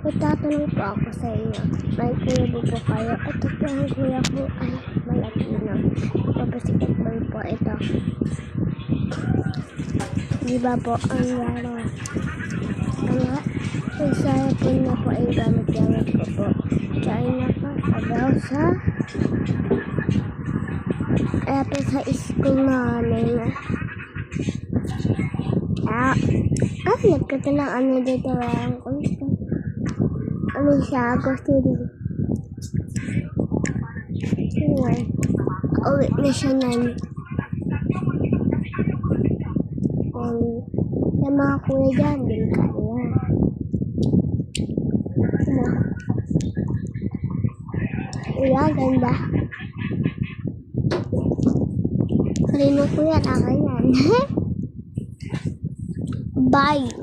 Magtatanong po ako sa inyo. May kubo po kayo. Ito po ang kuya ko ay Malakino. Papasikitball po ito. Di ba po ang laro? Ang cellphone na po ay gamit-gamit ko po. Kaya na po, sabaw sa sa school namin. Nagkata lang ano dito lang. Ano siya, gusto din. Anyway, uwi na siya nan. Sa mga kuya dyan, din kaya. Iya, ganda. Kanino kuya, akin yan. Bye!